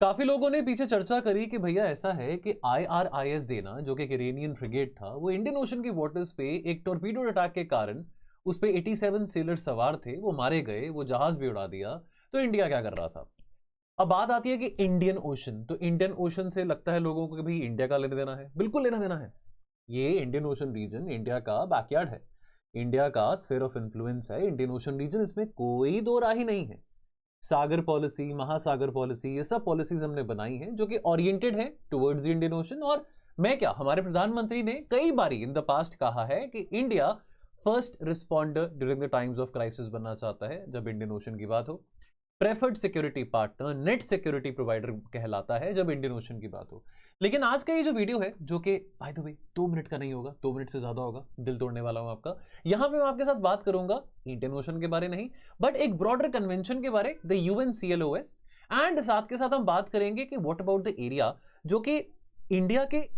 काफी लोगों ने पीछे चर्चा करी कि भैया ऐसा है कि आईआरआईएस देना, जो कि एक इरानियन फ्रिगेट था, वो इंडियन ओशन की वाटर्स पे एक टॉर्पीडो अटैक के कारण उस पे 87 सेलर सवार थे, वो मारे गए, वो जहाज भी उड़ा दिया। तो इंडिया क्या कर रहा था? अब बात आती है कि इंडियन ओशन, तो इंडियन ओशन से लगता है लोगों को कि भाई इंडिया का लेना देना है। बिल्कुल लेना देना है। ये इंडियन ओशन रीजन इंडिया का बैकयार्ड है, इंडिया का स्फीयर ऑफ इन्फ्लुएंस है इंडियन ओशन रीजन, इसमें कोई दो राह ही नहीं है। सागर पॉलिसी, महासागर पॉलिसी, ये सब पॉलिसीज हमने बनाई हैं जो कि ओरिएंटेड है टुवर्ड्स द इंडियन ओशन। और मैं क्या, हमारे प्रधानमंत्री ने कई बारी इन द पास्ट कहा है कि India first responder during the times of crisis बनना चाहता है जब इंडियन ओशन की बात हो। Preferred security partner, net security provider कहलाता है जब इंडियन ओशन की बात हो। लेकिन आज का ये जो वीडियो है, जो कि बाय द वे 2 मिनट का नहीं होगा, 2 मिनट से ज्यादा होगा, दिल तोड़ने वाला हूं आपका। यहां पे मैं आपके साथ बात करूंगा इंडियन ओशन के बारे नहीं, बट एक ब्रॉडर कन्वेंशन के बारे, द यूएनसीएलओएस। एंड साथ के साथ हम बात करेंगे कि व्हाट अबाउट द एरिया जो कि इंडिया के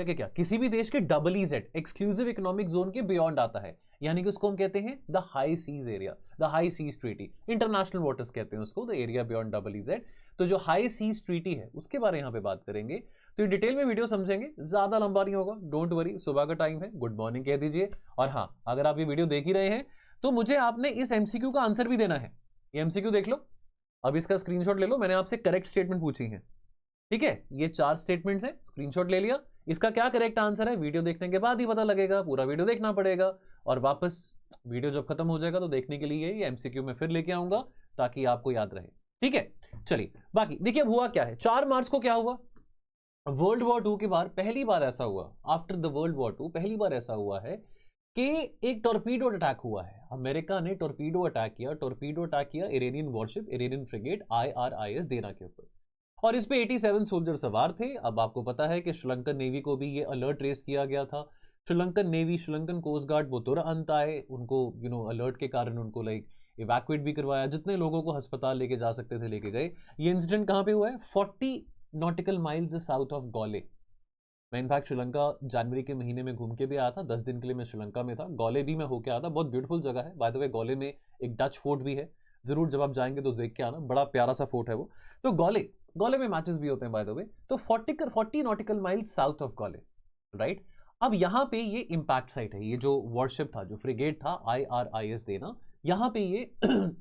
क्या, किसी भी देश के EEZ, एक्सक्लूसिव इकोनॉमिक जोन के बियॉन्ड आता है। यानी कि उसको हम कहते हैं the high seas area, the high seas treaty, international waters कहते हैं उसको, द एरिया बियॉन्ड EEZ। तो जो हाई सीज ट्रीटी है उसके बारे में यहाँ पे बात करेंगे। तो ये डिटेल में वीडियो समझेंगे, ज्यादा लंबा नहीं होगा, डोंट वरी। सुबह का टाइम है, गुड मॉर्निंग कह दीजिए। और हाँ, अगर आप ये वीडियो देख ही रहे हैं तो मुझे आपने इस एमसीक्यू का आंसर भी देना है। ये एमसीक्यू देख लो, अब इसका स्क्रीनशॉट ले लो। मैंने आपसे करेक्ट स्टेटमेंट पूछी है, ठीक है? ये 4 स्टेटमेंट्स हैं, स्क्रीनशॉट ले लिया। इसका क्या करेक्ट आंसर है वीडियो देखने के बाद ही पता लगेगा, पूरा वीडियो देखना पड़ेगा। और वापस वीडियो जब खत्म हो जाएगा तो देखने के लिए ये एमसीक्यू में फिर लेके आऊंगा ताकि आपको याद रहे, ठीक है? चलिए, बाकी देखिए अब हुआ क्या है। 4 मार्च को क्या हुआ? वर्ल्ड वॉर 2 के बाद पहली बार ऐसा हुआ, आफ्टर द वर्ल्ड वॉर 2 पहली बार ऐसा हुआ है कि एक टॉर्पीडो अटैक हुआ है। अमेरिका ने टॉर्पीडो अटैक किया Iranian worship, Iranian frigate IRIS देना के ऊपर। और इस पे 87 सोल्जर सवार थे। अब आपको पता है कि श्रीलंकन नेवी को भी ये अलर्ट रेस किया गया था। Sri Lankan navy, Sri Lankan coast guard वो तुरंत आए, उनको अलर्ट के कारण उनको इवैक्यूएट भी करवाया, जितने लोगों को अस्पताल लेके जा सकते थे लेके गए। ये इंसिडेंट कहाँ पे हुआ है? 40 नॉटिकल माइल्स साउथ ऑफ गौले। मैं इनफैक्ट श्रीलंका जनवरी के महीने में घूम के भी आया था, 10 दिन के लिए मैं श्रीलंका में था। गौले भी मैं होके आया था, बहुत ब्यूटीफुल जगह है बाय द वे। गौले में एक डच फोर्ट भी है, जरूर जब आप जाएंगे तो देख के आना, बड़ा प्यारा सा फोर्ट है वो। तो गौले में मैचेस भी होते हैं बाय द वे। तो 40 नॉटिकल माइल्स साउथ ऑफ गौले, राइट? अब यहाँ पे ये इंपैक्ट साइट है, ये जो वॉरशिप था, जो फ्रिगेट था आईआरआईएस देना, यहाँ पे ये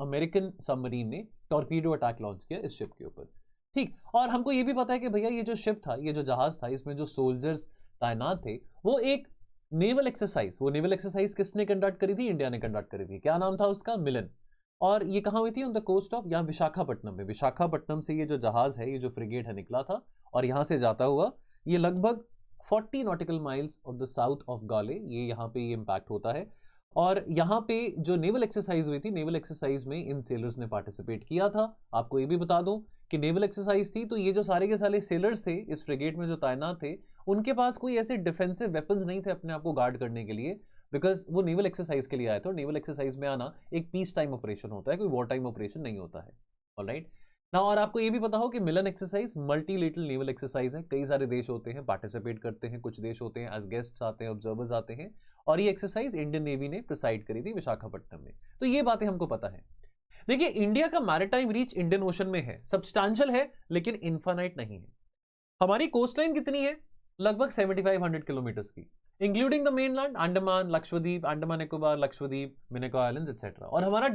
अमेरिकन सबमरीन ने टॉर्पीडो अटैक लॉन्च किया इस शिप के ऊपर, ठीक। और हमको ये भी पता है कि भैया ये जो शिप था, ये जो जहाज था, इसमें जो सोल्जर्स तैनात थे, वो एक नेवल एक्सरसाइज किसने कंडक्ट करी थी? इंडिया ने कंडक्ट करी थी। क्या नाम था उसका? मिलन। और ये कहाँ हुई थी? ऑन द कोस्ट ऑफ, यहाँ विशाखापट्टनम में। विशाखापट्टनम से ये जो जहाज है, ये जो फ्रिगेट है, निकला था और यहाँ से जाता हुआ ये लगभग 40 nautical miles of the south of गाले, ये यहाँ पे ये इंपैक्ट होता है। और यहाँ पे जो नेवल एक्सरसाइज हुई थी, नेवल एक्सरसाइज में इन सेलर्स ने पार्टिसिपेट किया था। आपको ये भी बता दूं कि नेवल एक्सरसाइज थी, तो ये जो सारे के सारे सेलर्स थे इस फ्रिगेट में जो तैनात थे, उनके पास कोई ऐसे डिफेंसिव वेपन्स नहीं थे अपने आप को गार्ड करने के लिए, बिकॉज वो नेवल एक्सरसाइज के लिए आए थे। और नेवल एक्सरसाइज में आना एक पीस टाइम ऑपरेशन होता है, कोई वॉर टाइम ऑपरेशन नहीं होता है। ऑलराइट ना। और आपको ये भी पता हो कि मिलन एक्सरसाइज मल्टीलेटरल नेवल एक्सरसाइज है, कई सारे देश होते हैं पार्टिसिपेट करते हैं, कुछ देश होते हैं एज गेस्ट्स आते हैं, ऑब्जर्वर्स आते हैं। और ये एक्सरसाइज इंडियन नेवी ने प्रिसाइड करी थी विशाखापट्टनम में। तो ये बातें हमको पता है। देखिए, इंडिया का मैरिटाइम रीच इंडियन ओशन में है, सब्सटैंशियल है, लेकिन इनफाइनाइट नहीं है। हमारी कोस्ट लाइन कितनी है? लगभग 7500 किलोमीटर की, including the mainland, Andaman, Lakshadweep, Andaman Nicobar, Lakshadweep, Minicoy islands etcetera. और हमारा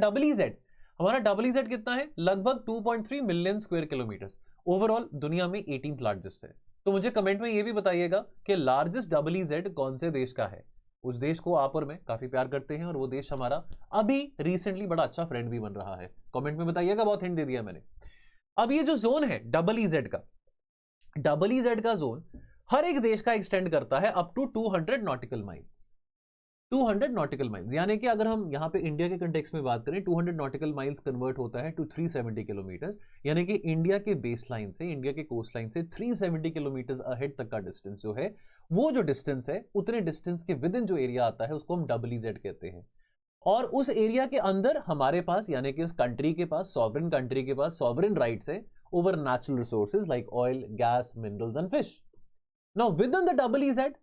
EEZ कितना है? लगभग 2.3 मिलियन स्क्वायर किलोमीटर। ओवरऑल दुनिया में 18th लार्जेस्ट है। तो मुझे कमेंट में ये भी बताइएगा कि लार्जेस्ट EEZ कौन से देश का है। उस देश को आप और मैं काफी प्यार करते हैं और वो देश हमारा अभी रिसेंटली बड़ा अच्छा फ्रेंड भी बन रहा है। कमेंट में बताइएगा, बहुत हिंट दे दिया मैंने। अब ये जो जोन है EEZ का जोन हर एक देश का एक्सटेंड करता है up to 200 nautical miles. 200 nautical miles, यानी कि अगर हम यहाँ पे इंडिया के कंटेक्स्ट में बात करें, 200 नॉटिकल माइल्स कन्वर्ट होता है टू 370 किलोमीटर। यानी कि इंडिया के बेस लाइन से, इंडिया के कोस्ट लाइन से 370 किलोमीटर अहेड तक का डिस्टेंस जो है, वो जो डिस्टेंस है, उतने डिस्टेंस के विद इन जो एरिया आता है उसको हम EEZ कहते हैं। और उस एरिया के अंदर हमारे पास, यानी कि उस कंट्री के पास, सॉवरेन कंट्री के पास सॉवरेन राइट्स है over natural resources like oil, gas, minerals and fish. Now with in the EEZ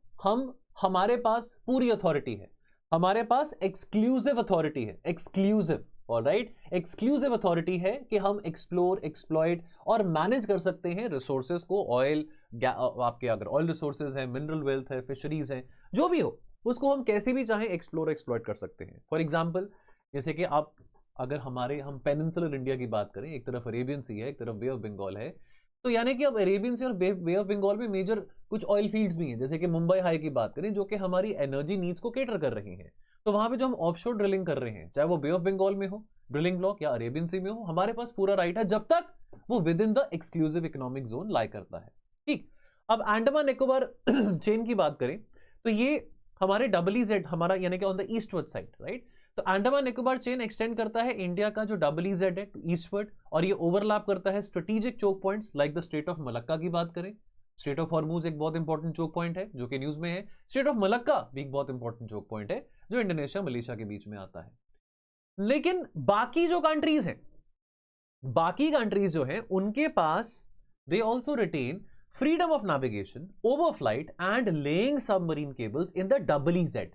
हमारे पास पूरी अथॉरिटी है, हमारे पास एक्सक्लूसिव अथॉरिटी है, एक्सक्लूसिव, ऑलराइट, एक्सक्लूसिव अथॉरिटी है कि हम एक्सप्लोर, एक्सप्लॉइट और मैनेज कर सकते हैं रिसोर्सेज को। ऑयल, आपके अगर ऑयल रिसोर्सेज है, मिनरल वेल्थ है, फिशरीज है, जो भी हो उसको हम कैसे भी चाहें एक्सप्लोर, एक्सप्लॉइट कर सकते हैं। फॉर एग्जाम्पल, जैसे कि आप अगर हम पेनिनसुलर इंडिया की बात करें, एक तरफ अरेबियन सी है, एक तरफ बे ऑफ बंगाल है, तो यानी कि अब अरेबियन सी और बे ऑफ बंगाल में मेजर कुछ ऑयल फील्ड्स भी हैं। जैसे कि मुंबई हाई की बात करें, जो कि हमारी एनर्जी नीड्स को केटर कर रही हैं, तो वहां पे जो हम ऑफशोर ड्रिलिंग कर रहे हैं, चाहे वो बे ऑफ बंगाल में हो ड्रिलिंग ब्लॉक या अरेबियन सी में हो, हमारे पास पूरा राइट है जब तक वो within the exclusive economic zone lie करता है। ठीक, अब अंडमान निकोबार चेन की बात करें तो ये हमारे EEZ हमारा यानी कि on the eastward side, right. तो अंडमान निकोबार चेन एक्सटेंड करता है इंडिया का जो EEZ है टू ईस्टवर्ड, और ये ओवरलैप करता है strategic choke points like the straight of Malacca की बात करें। स्ट्रेट ऑफ हॉर्मूज एक बहुत इंपॉर्टेंट चोक पॉइंट है जो कि न्यूज में है। स्ट्रेट ऑफ मलक्का भी एक बहुत इंपॉर्टेंट चोक पॉइंट है जो इंडोनेशिया मलेशिया के बीच में आता है। लेकिन बाकी जो कंट्रीज हैं, बाकी कंट्रीज जो हैं उनके पास they also retain freedom of navigation, overflight and laying submarine cables in the EEZ.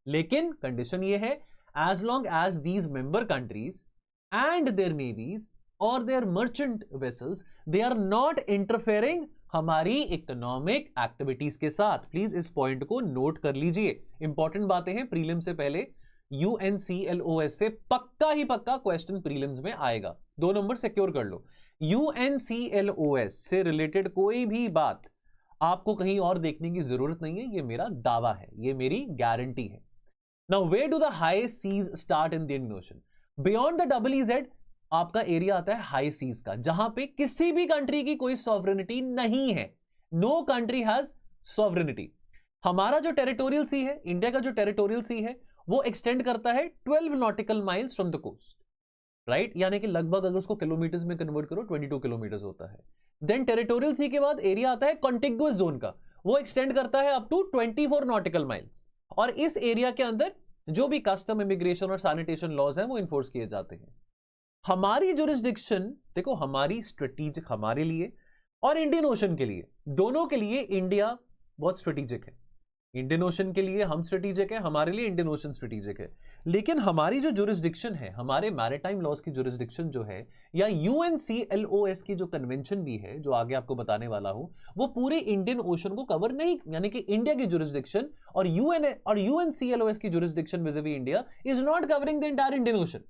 लेकिन कंडीशन ये है, as long as these member countries and their navies or their merchant vessels, they are not interfering हमारी economic activities के साथ। Please इस point को note कर लीजिए, इंपॉर्टेंट बातें हैं। प्रीलिम से पहले UNCLOS से पक्का ही पक्का क्वेश्चन प्रीलिम्स में आएगा, 2 नंबर सिक्योर कर लो। UNCLOS से रिलेटेड कोई भी बात आपको कहीं और देखने की जरूरत नहीं है, ये मेरा दावा है, ये मेरी गारंटी है। Now where do the high seas start in the Indian Ocean? Beyond the EEZ आपका एरिया आता है हाई सीज का, जहां पे किसी भी कंट्री की कोई सॉवरेनिटी नहीं है। No country has sovereignty. हमारा जो टेरिटोरियल सी है, इंडिया का जो टेरिटोरियल सी है, वो एक्सटेंड करता है 12 nautical miles from the coast, right, यानी कि लगभग अगर उसको किलोमीटर्स में कन्वर्ट करो 22 किलोमीटर्स होता है। देन टेरिटोरियल सी के बाद एरिया आता है कॉन्टिग्युअस जोन का, वो एक्सटेंड करता है अप टू 24 नॉटिकल माइल्स, और इस एरिया के अंदर जो भी कस्टम, इमिग्रेशन और सैनिटेशन लॉज हैं वो इन्फोर्स किए जाते हैं। हमारी जुरिस्डिक्शन देखो, हमारी स्ट्रेटेजिक, हमारे लिए और इंडियन ओशन के लिए, दोनों के लिए इंडिया बहुत स्ट्रेटेजिक है। इंडियन ओशन के लिए हम स्ट्रेटेजिक है, हमारे लिए इंडियन ओशन स्ट्रेटेजिक है। लेकिन हमारी जो जुरिस्डिक्शन है, हमारे मैरिटाइम लॉज की जुरिस्डिक्शन जो है, या UNCLOS की जो कन्वेंशन भी है, जो आगे आपको बताने वाला हूं, वो पूरे इंडियन ओशन को कवर नहीं, यानी कि इंडिया की जुरिस्डिक्शन और UNCLOS की jurisdiction vis-a-vis India is not covering the entire Indian Ocean.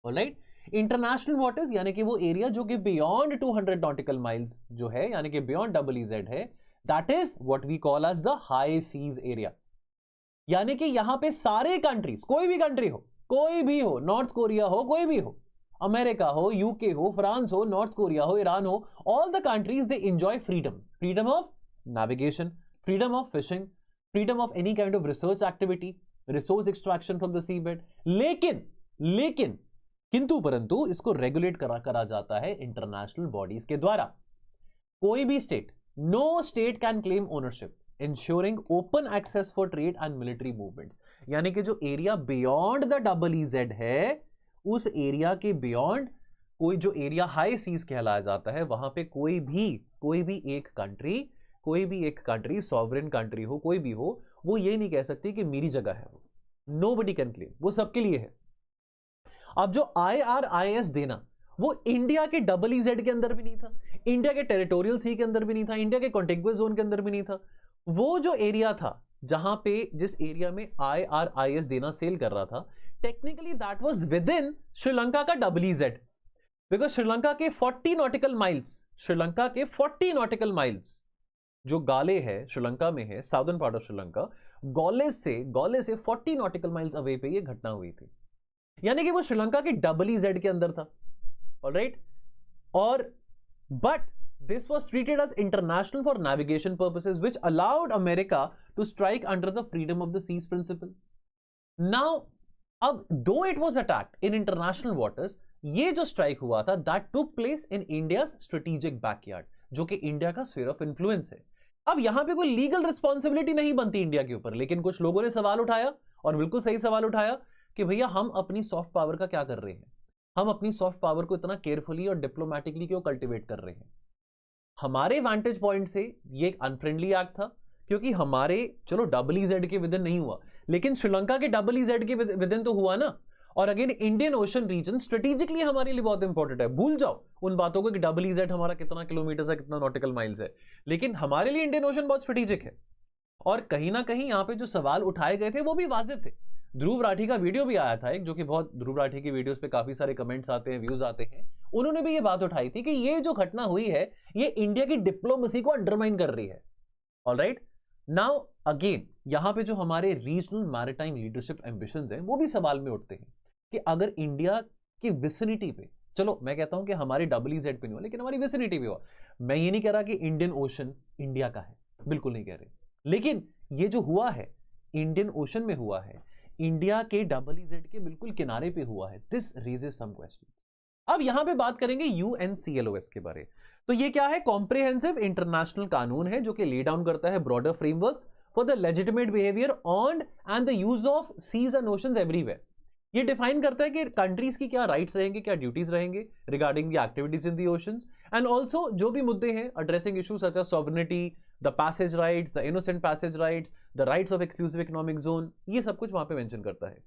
Alright, international waters यानी कि वो एरिया जो कि बियॉन्ड 200 नॉटिकल माइल्स जो है, यानी कि बियॉन्ड EEZ है, that is what we call as the high seas area. यानी कि यहां पे सारे कंट्रीज, कोई भी कंट्री हो, कोई भी हो, नॉर्थ कोरिया हो, कोई भी हो, अमेरिका हो, यूके हो, फ्रांस हो, नॉर्थ कोरिया हो, ईरान हो, all the countries they enjoy freedom, freedom of navigation, freedom of fishing, freedom of any kind of research activity, resource extraction from the sea bed. लेकिन किंतु परंतु इसको regulate करा जाता है इंटरनेशनल बॉडीज के द्वारा। कोई भी state, no state can claim ownership, ensuring open access for trade and military movements। यानी कि जो एरिया बियॉन्ड द EEZ है, उस एरिया के बियॉन्ड कोई जो एरिया हाई सीज कहलाया जाता है, वहां पे कोई भी एक कंट्री सॉवरेन कंट्री हो, कोई भी हो, वो ये नहीं कह सकती कि मेरी जगह है वो। नोबडी कैन क्लेम, वो सबके लिए है। अब जो IRIS देना, वो इंडिया के EEZ के अंदर भी नहीं था, इंडिया के टेरिटोरियल सी के अंदर भी नहीं था, इंडिया के कॉन्टिग्युअस जोन के अंदर भी नहीं था। वो जो एरिया था जहां पे, जिस एरिया में IRIS देना सेल कर रहा था, technically that was with in Sri Lanka का EEZ, बिकॉज श्रीलंका के 40 नॉटिकल माइल्स जो गाले है, श्रीलंका में है, साउदर्न पार्ट ऑफ श्रीलंका, गौले से 40 नॉटिकल माइल्स अवे पे ये घटना हुई थी। यानी कि वो श्रीलंका के EEZ के अंदर था, ऑलराइट। और but this was treated as international for navigation purposes, which allowed America to strike under the freedom of the seas principle. Now, अब though it was attacked in international waters, ये जो strike हुआ था, that took place in India's strategic backyard, जो कि India का sphere of influence है। अब यहां पे कोई लीगल रिस्पॉन्सिबिलिटी नहीं बनती इंडिया के ऊपर, लेकिन कुछ लोगों ने सवाल उठाया, और बिल्कुल सही सवाल उठाया, कि भैया हम अपनी सॉफ्ट पावर का क्या कर रहे हैं, हम अपनी सॉफ्ट पावर को इतना केयरफुली और डिप्लोमेटिकली क्यों कल्टिवेट कर रहे हैं। हमारे वांटेज पॉइंट से ये एक अनफ्रेंडली एक्ट था, क्योंकि हमारे, चलो EEZ के विदिन नहीं हुआ, लेकिन श्रीलंका के EEZ के विदिन तो हुआ ना। और again Indian Ocean region strategically हमारे लिए बहुत इंपॉर्टेंट है। भूल जाओ उन बातों को कि WZ हमारा कितना किलोमीटर है, कितना नॉटिकल माइल्स है, लेकिन हमारे लिए इंडियन ओशन बहुत स्ट्रेटेजिक है। और कहीं ना कहीं यहाँ पे जो सवाल उठाए गए थे वो भी वाजिब थे। ध्रुव राठी का वीडियो भी आया था एक, जो कि बहुत, ध्रुव राठी की वीडियोस पे काफी सारे कमेंट्स आते हैं, व्यूज आते हैं। उन्होंने भी ये बात उठाई थी कि ये जो घटना हुई है ये इंडिया की डिप्लोमेसी को अंडरमाइन कर रही है। ऑलराइट, नाउ अगेन यहाँ पे जो हमारे रीजनल मैरिटाइम लीडरशिप एम्बिशंस हैं वो भी सवाल में उठते हैं कि अगर इंडिया की विसिनिटी पे, चलो मैं कहता हूं कि हमारी WZ पे नहीं हो लेकिन हमारी विसिनिटी पे हो, मैं ये नहीं कह रहा कि इंडियन ओशन इंडिया का है, बिल्कुल नहीं कह रहे, लेकिन ये जो हुआ है इंडियन ओशन में हुआ है, इंडिया के WZ के बिल्कुल किनारे पे हुआ है, दिस रेजेस सम क्वेश्चन। अब यहां पे बात करेंगे UNCLOS के बारे। तो ये क्या है? कॉम्प्रिहेंसिव इंटरनेशनल कानून है जो कि ले डाउन करता है broader frameworks for the legitimate behaviour on and the use of seas and oceans everywhere. ये डिफाइन करता है कि कंट्रीज की क्या राइट्स रहेंगे, क्या ड्यूटीज रहेंगे regarding the activities in the oceans, and also जो भी मुद्दे हैं addressing issues such as sovereignty, the passage rights, the innocent passage rights, the rights of exclusive economic zone, ये सब कुछ वहां पे मेंशन करता है।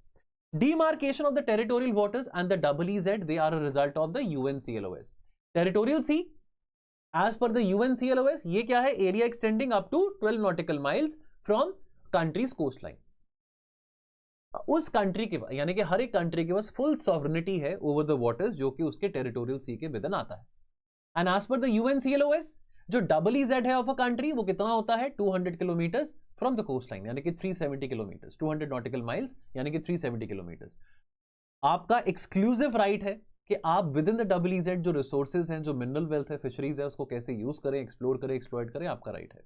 Demarcation of the territorial waters and the EEZ, they are a result of the UNCLOS. Territorial sea, as per the UNCLOS, ये क्या है? Area extending up to 12 nautical miles from country's coastline. उस country के पास, यानी कि हर एक कंट्री के पास फुल सॉवरेनिटी है ओवर द वाटर्स जो कि उसके टेरिटोरियल सी के विदन आता है। And as per the UNCLOS, जो EEZ है ऑफ अ कंट्री वो कितना होता है? 200 kilometres from the coast line, यानी कि 370 किलोमीटर्स, 200 नॉटिकल माइल्स यानी कि 370 किलोमीटर्स। आपका एक्सक्लूसिव राइट है कि आप विद इन द EEZ जो रिसोर्सेज हैं, जो मिनरल वेल्थ है, फिशरीज है, उसको कैसे यूज करें, एक्सप्लोर करें, एक्सप्लॉइट करें, आपका राइट है।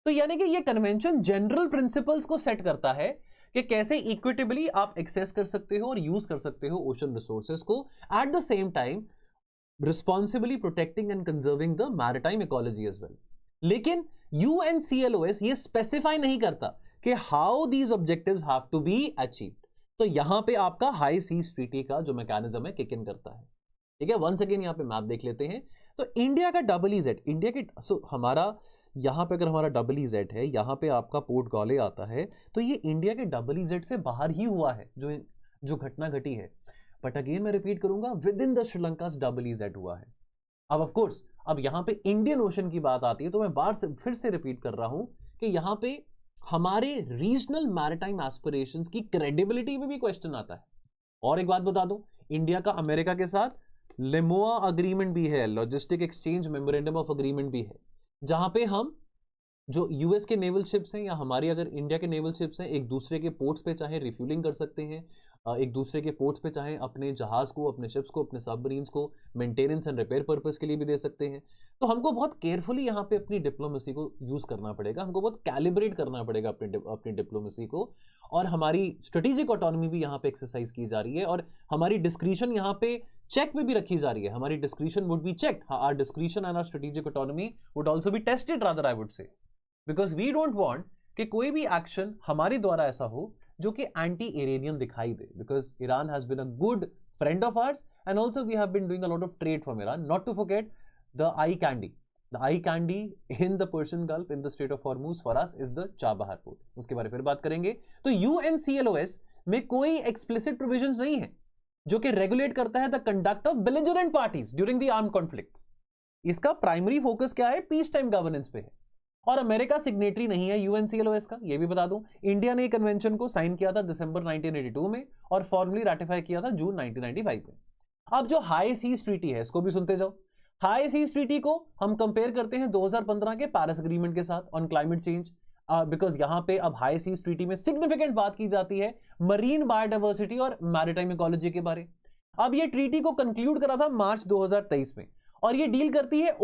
तो यानी कि ये कन्वेंशन जनरल प्रिंसिपल्स को सेट करता है कि कैसे इक्विटेबली आप एक्सेस कर सकते हो और यूज कर सकते हो ओशन रिसोर्सेज को, at the same time responsibly protecting and conserving the maritime ecology as well. लेकिन UNCLOS ये स्पेसिफाई नहीं करता कि how these objectives have to be achieved. तो यहां पे आपका हाई सीज ट्रीटी का जो मैकेनिज्म है किक इन करता है। ठीक है, वंस अगेन यहां पे मैप देख लेते हैं। तो इंडिया का EEZ, इंडिया के हमारा यहां पे अगर हमारा EEZ है, यहां पे आपका पोर्ट ग्वाले आता है, तो ये इंडिया के EEZ से बाहर ही हुआ है जो घटना घटी है। बट अगेन मैं रिपीट करूंगा, with in the Sri Lanka EEZ हुआ है। अब ऑफ कोर्स अब यहां पे इंडियन ओशन की बात आती है, तो मैं बार से फिर से रिपीट कर रहा हूं कि यहां पे हमारे रीजनल मैरिटाइम एस्पिरेशंस की क्रेडिबिलिटी में भी क्वेश्चन आता है। और एक बात बता दूं, इंडिया का अमेरिका के साथ लिमोआ अग्रीमेंट भी है, logistic exchange memorandum of agreement भी है, जहां पे हम जो यूएस के नेवल शिप्स हैं या हमारी अगर इंडिया के नेवल शिप्स हैं, एक दूसरे के पोर्ट्स पे चाहे रिफ्यूलिंग कर सकते हैं, एक दूसरे के पोर्ट्स पे चाहे अपने जहाज को, अपने शिप्स को, अपने सबमरीन्स को मेंटेनेंस एंड रिपेयर पर्पस के लिए भी दे सकते हैं। तो हमको बहुत केयरफुली यहाँ पे अपनी डिप्लोमेसी को यूज करना पड़ेगा, हमको बहुत कैलिब्रेट करना पड़ेगा अपनी डिप्लोमेसी को, और हमारी स्ट्रेटेजिक ऑटोनॉमी भी यहाँ पे एक्सरसाइज की जा रही है, और हमारी डिस्क्रिशन यहाँ पे चेक में भी रखी जा रही है। हमारी discretion would be checked, our discretion and our strategic autonomy would also be tested, rather I would say, because we don't want कि कोई भी एक्शन हमारे द्वारा ऐसा हो जो कि एंटी इरानियन दिखाई दे, because Iran has been a good friend of ours and also we have been doing a lot of trade from Iran. Not to forget the eye candy in the Persian Gulf in the straight of Hormuz for us is the Chabahar port. उसके बारे में फिर बात करेंगे। तो UNCLOS में कोई explicit provisions नहीं है जो कि रेगुलेट करता है the conduct of belligerent parties during the armed conflicts. इसका प्राइमरी फोकस क्या है? पीस टाइम गवर्नेंस पे है। और अमेरिका सिग्नेटरी नहीं है UNCLOS का, ये भी बता दूं। इंडिया ने कन्वेंशन को साइन किया था दिसंबर 1982 में और फॉर्मली रैटिफाई किया था जून 1995 में। अब जो हाई सीज ट्रीटी है इसको भी सुनते जाओ। हाई सीज ट्रीटी को हम कंपेयर करते हैं 2015 के पेरिस एग्रीमेंट के साथ ऑन क्लाइमेट चेंज, बिकॉज यहां पे अब हाई सीज ट्रीटी में सिग्निफिकेंट बात की जाती है मरीन बायोडाइवर्सिटी और मैरिटाइम इकोलॉजी के बारे। अब ये ट्रीटी को कंक्लूड करा था मार्च 2023 में, और ये डील करती है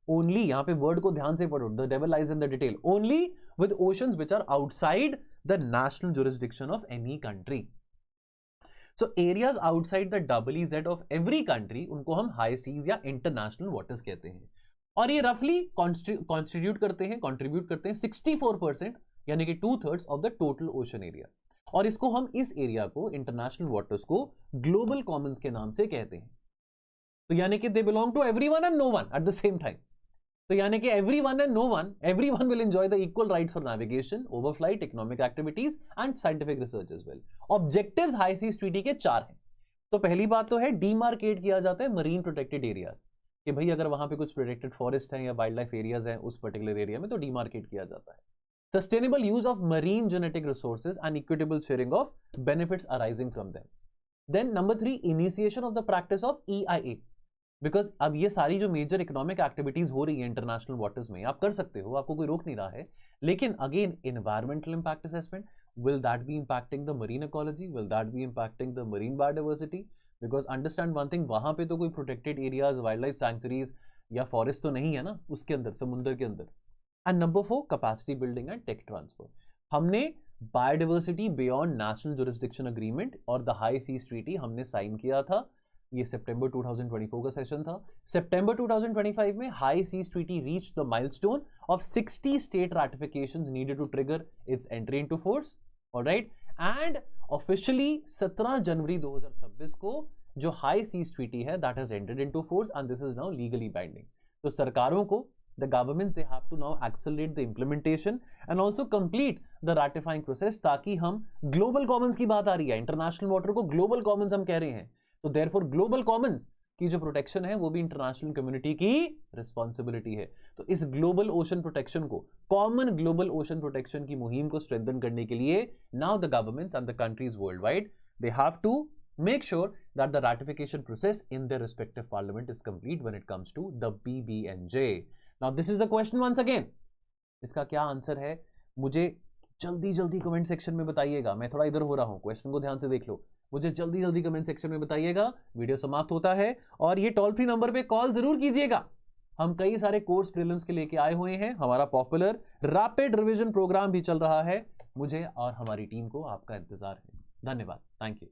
ओनली यहां पे वर्ड को ध्यान से पढ़ो, the devil lies in the detail, only with oceans which are outside the national jurisdiction of any country. So areas outside the EEZ of every country, उनको हम हाई सीज या इंटरनेशनल वाटर्स कहते हैं, और ये रफली कंट्रीब्यूट करते हैं 64%, यानी कि 2/3 of the total ocean area. और इसको हम इस एरिया को, इंटरनेशनल वाटर्स को, ग्लोबल कॉमन्स के नाम से कहते हैं। तो यानी कि they belong to everyone and no one at the same time. तो यानी कि everyone and no one, everyone will enjoy the equal rights for navigation, overflight, economic activities and scientific research as well. Objectives high seas treaty के 4 हैं. तो पहली बात तो है डीमार्केट किया जाता है मरीन प्रोटेक्टेड एरियाज, कि भाई अगर वहां पे कुछ प्रोटेक्टेड फॉरेस्ट है या वाइल्ड लाइफ एरियाज हैं उस पर्टिकुलर एरिया में, तो डीमार्केट किया जाता है. Sustainable use of marine genetic resources and equitable sharing of benefits arising from them. Then number 3, initiation of the practice of EIA. Because अब ये सारी जो मेजर इकोनॉमिक एक्टिविटीज हो रही है इंटरनेशनल वाटर्स में, आप कर सकते हो, आपको कोई रोक नहीं रहा है, लेकिन again environmental impact assessment, will that be impacting the marine ecology, will that be impacting the marine biodiversity? Because understand one thing, वहां पे तो कोई protected areas, wildlife sanctuaries या forest तो नहीं है ना उसके अंदर, समुद्र के अंदर. And number 4, capacity building and tech transfer. हमने biodiversity beyond national jurisdiction agreement और the high seas treaty हमने साइन किया था. ये सितंबर 2024 का सेशन था. सितंबर 2025 में high seas treaty reach the milestone of 60 state ratifications needed to trigger its entry into force. Alright, and officially 17 जनवरी 2026 को जो हाई सीज ट्रीटी है that has entered into force and this is now legally binding. तो सरकारों को, the governments, they have to now accelerate the implementation and also complete the ratifying process, ताकि हम global Commons की बात आ रही है, इंटरनेशनल वाटर को ग्लोबल कॉमन्स हम कह रहे हैं, तो देयरफॉर ग्लोबल कॉमन्स की जो प्रोटेक्शन है वो भी इंटरनेशनल कम्युनिटी की रिस्पॉन्सिबिलिटी है. तो इस ग्लोबल ओशन प्रोटेक्शन को, कॉमन ग्लोबल ओशन प्रोटेक्शन की मुहिम को स्ट्रेंथन करने के लिए now the governments and the countries worldwide, they have to make sure that the ratification process in their respective parliament is complete when it comes to the BBNJ. Now this is the question once again. इसका क्या answer है मुझे जल्दी जल्दी comment section में बताइएगा. मैं थोड़ा इधर हो रहा हूं, क्वेश्चन को ध्यान से देख लो. मुझे जल्दी जल्दी कमेंट सेक्शन में बताइएगा. वीडियो समाप्त होता है और ये टोल फ्री नंबर पे कॉल जरूर कीजिएगा. हम कई सारे कोर्स प्रीलिम्स के लेके आए हुए हैं. हमारा पॉपुलर रैपिड रिवीजन प्रोग्राम भी चल रहा है. मुझे और हमारी टीम को आपका इंतजार है. धन्यवाद. Thank you.